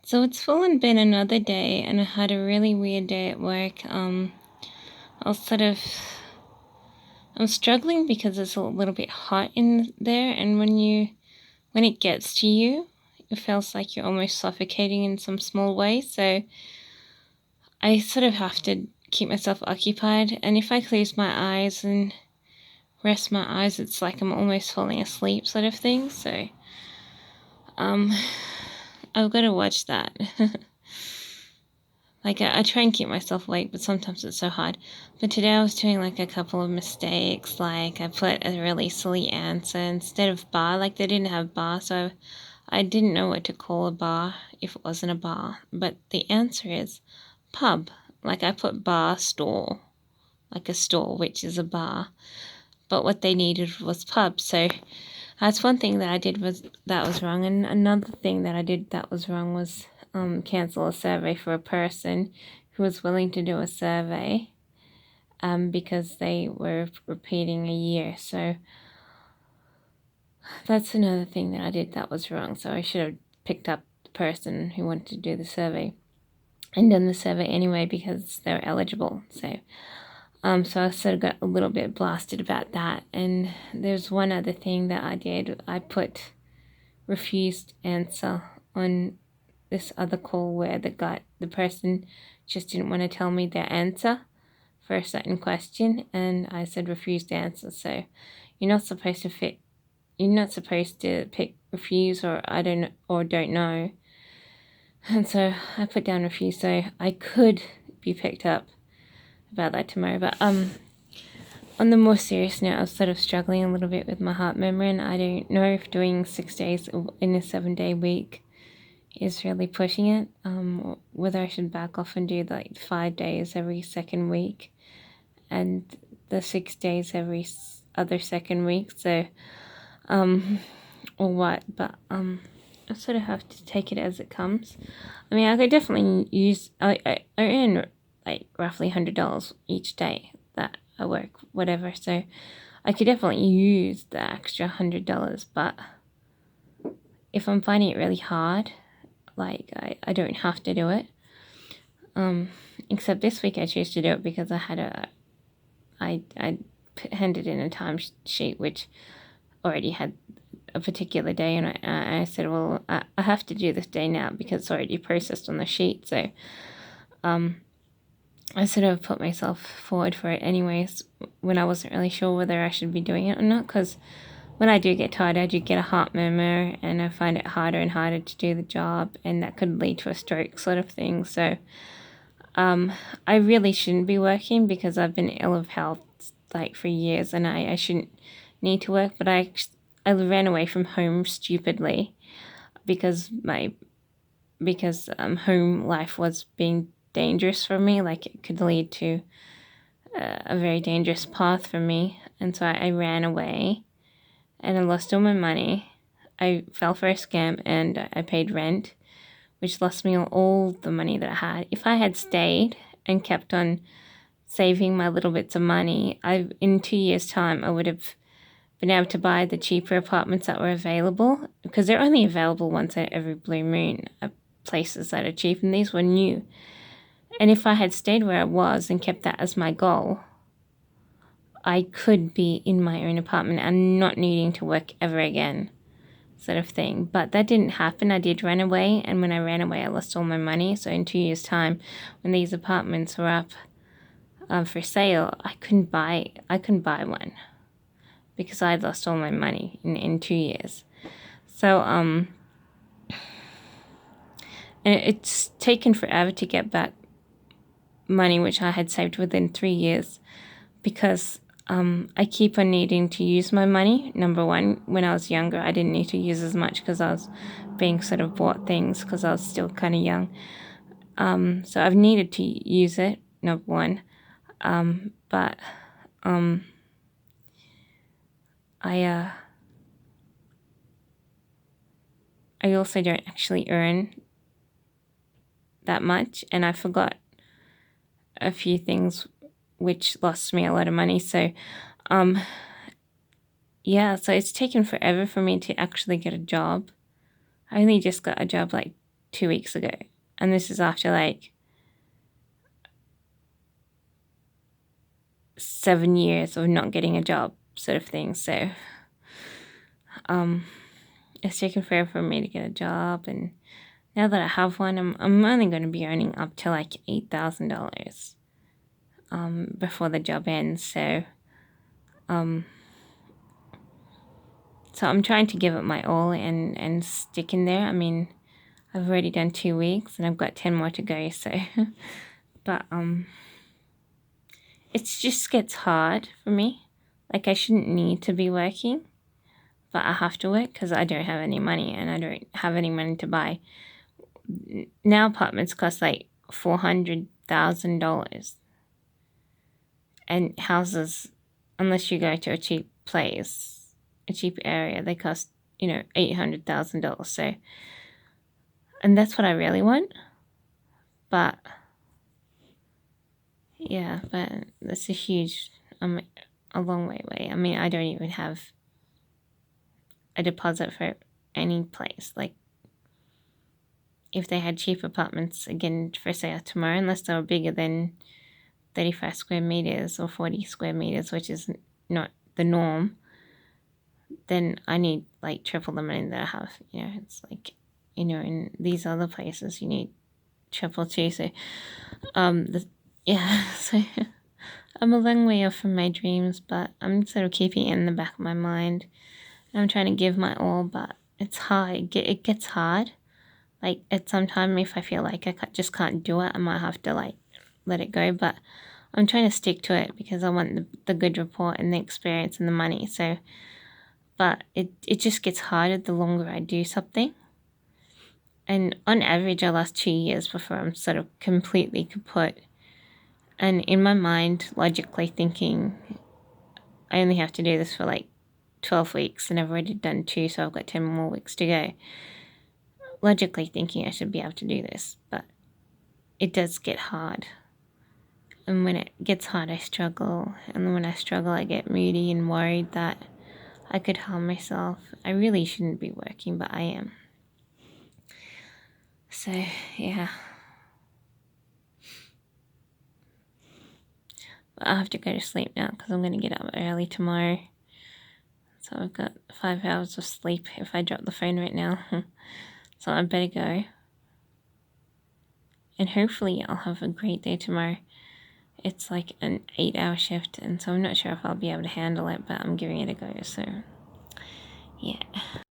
So been another day, and I had a really weird day at work. I was sort of, I'm struggling because it's a little bit hot in there, and when it gets to you, it feels like you're almost suffocating in some small way. So I sort of have to keep myself occupied, and if I close my eyes and rest my eyes, it's like I'm almost falling asleep, sort of thing. So, um, I've got to watch that. Like, I try and keep myself awake, but sometimes it's so hard. But today I was doing, like, a couple of mistakes. Like, I put a really silly answer instead of bar. Like, they didn't have bar, so I didn't know what to call a bar if it wasn't a bar. But the answer is pub. Like, I put bar store, like a store, which is a bar. But what they needed was pub. So that's one thing that I did that was wrong. And another thing that I did that was wrong was cancel a survey for a person who was willing to do a survey because they were repeating a year. So that's another thing that I did that was wrong. So I should have picked up the person who wanted to do the survey and done the survey anyway because they're eligible. So I sort of got a little bit blasted about that. And there's one other thing that I did. I put refused answer on this other call where the person just didn't want to tell me their answer for a certain question, and I said refused answer. So you're not supposed to pick refuse or don't know. And so I put down refuse, so I could be picked up about that tomorrow. But on the more serious note, I was sort of struggling a little bit with my heart murmur, and I don't know if doing 6 days in a 7-day week is really pushing it. Whether I should back off and do like 5 days every second week and the 6 days every other second week. So, or what? But I sort of have to take it as it comes. I mean, I could definitely use. I earn like roughly $100 each day that I work, whatever. So I could definitely use the extra $100. But if I'm finding it really hard, like I don't have to do it. Except this week I chose to do it because I handed in a time sheet which already had a particular day, and I said, well, I have to do this day now because it's already processed on the sheet. So I sort of put myself forward for it anyways when I wasn't really sure whether I should be doing it or not, because when I do get tired, I do get a heart murmur and I find it harder and harder to do the job, and that could lead to a stroke sort of thing. So I really shouldn't be working because I've been ill of health like for years, and I shouldn't need to work, but I ran away from home stupidly because home life was being dangerous for me. Like, it could lead to a very dangerous path for me, and so I ran away and I lost all my money. I fell for a scam and I paid rent, which lost me all the money that I had. If I had stayed and kept on saving my little bits of money, in 2 years' time, I would have been able to buy the cheaper apartments that were available, because they're only available once every blue moon, places that are cheap, and these were new. And if I had stayed where I was and kept that as my goal, I could be in my own apartment and not needing to work ever again, sort of thing. But that didn't happen. I did run away, and when I ran away, I lost all my money. So in 2 years' time, when these apartments were up for sale, I couldn't buy one because I lost all my money in 2 years. So and it's taken forever to get back money which I had saved within 3 years, because I keep on needing to use my money. Number one, when I was younger, I didn't need to use as much because I was being sort of bought things because I was still kind of young. So I've needed to use it, number one. But I also don't actually earn that much, and I forgot a few things which lost me a lot of money. So so it's taken forever for me to actually get a job. I only just got a job like 2 weeks ago. And this is after like 7 years of not getting a job, sort of thing. So it's taken forever for me to get a job, and now that I have one, I'm only going to be earning up to like $8,000 before the job ends. So I'm trying to give it my all and stick in there. I mean, I've already done 2 weeks and I've got 10 more to go. So, but it just gets hard for me. Like, I shouldn't need to be working, but I have to work because I don't have any money, and I don't have any money to buy. Now apartments cost like $400,000, and houses, unless you go to a cheap place, a cheap area, they cost, $800,000. So, and that's what I really want. But yeah, but that's a long way away. I mean, I don't even have a deposit for any place. Like, if they had cheap apartments again for sale tomorrow, unless they were bigger than 35 square meters or 40 square meters, which is not the norm, then I need like triple the money that I have. It's like, in these other places you need triple too. So, so I'm a long way off from my dreams, but I'm sort of keeping it in the back of my mind. I'm trying to give my all, but it's hard. It gets hard. Like, at some time, if I feel like I just can't do it, I might have to like let it go. But I'm trying to stick to it because I want the good report and the experience and the money. So, but it just gets harder the longer I do something. And on average, I last 2 years before I'm sort of completely kaput. And in my mind, logically thinking, I only have to do this for like 12 weeks, and I've already done 2, so I've got 10 more weeks to go. Logically thinking I should be able to do this, but it does get hard. And when it gets hard, I struggle. And when I struggle, I get moody and worried that I could harm myself. I really shouldn't be working, but I am. So, yeah. But I have to go to sleep now because I'm going to get up early tomorrow. So I've got 5 hours of sleep if I drop the phone right now. So I better go. And hopefully I'll have a great day tomorrow. It's like an 8-hour shift, and so I'm not sure if I'll be able to handle it, but I'm giving it a go. So, yeah.